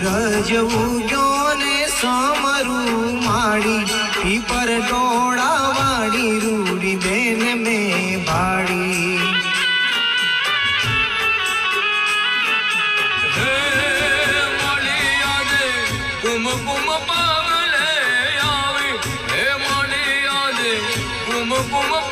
સૂરજ ઉગ્યો ને સમરું માડી પીપર ડોળા વાડી રૂડી બેન મેં ભાડી કુમકુમ પાવલે આવી હે મારી યાદે કુમકુમ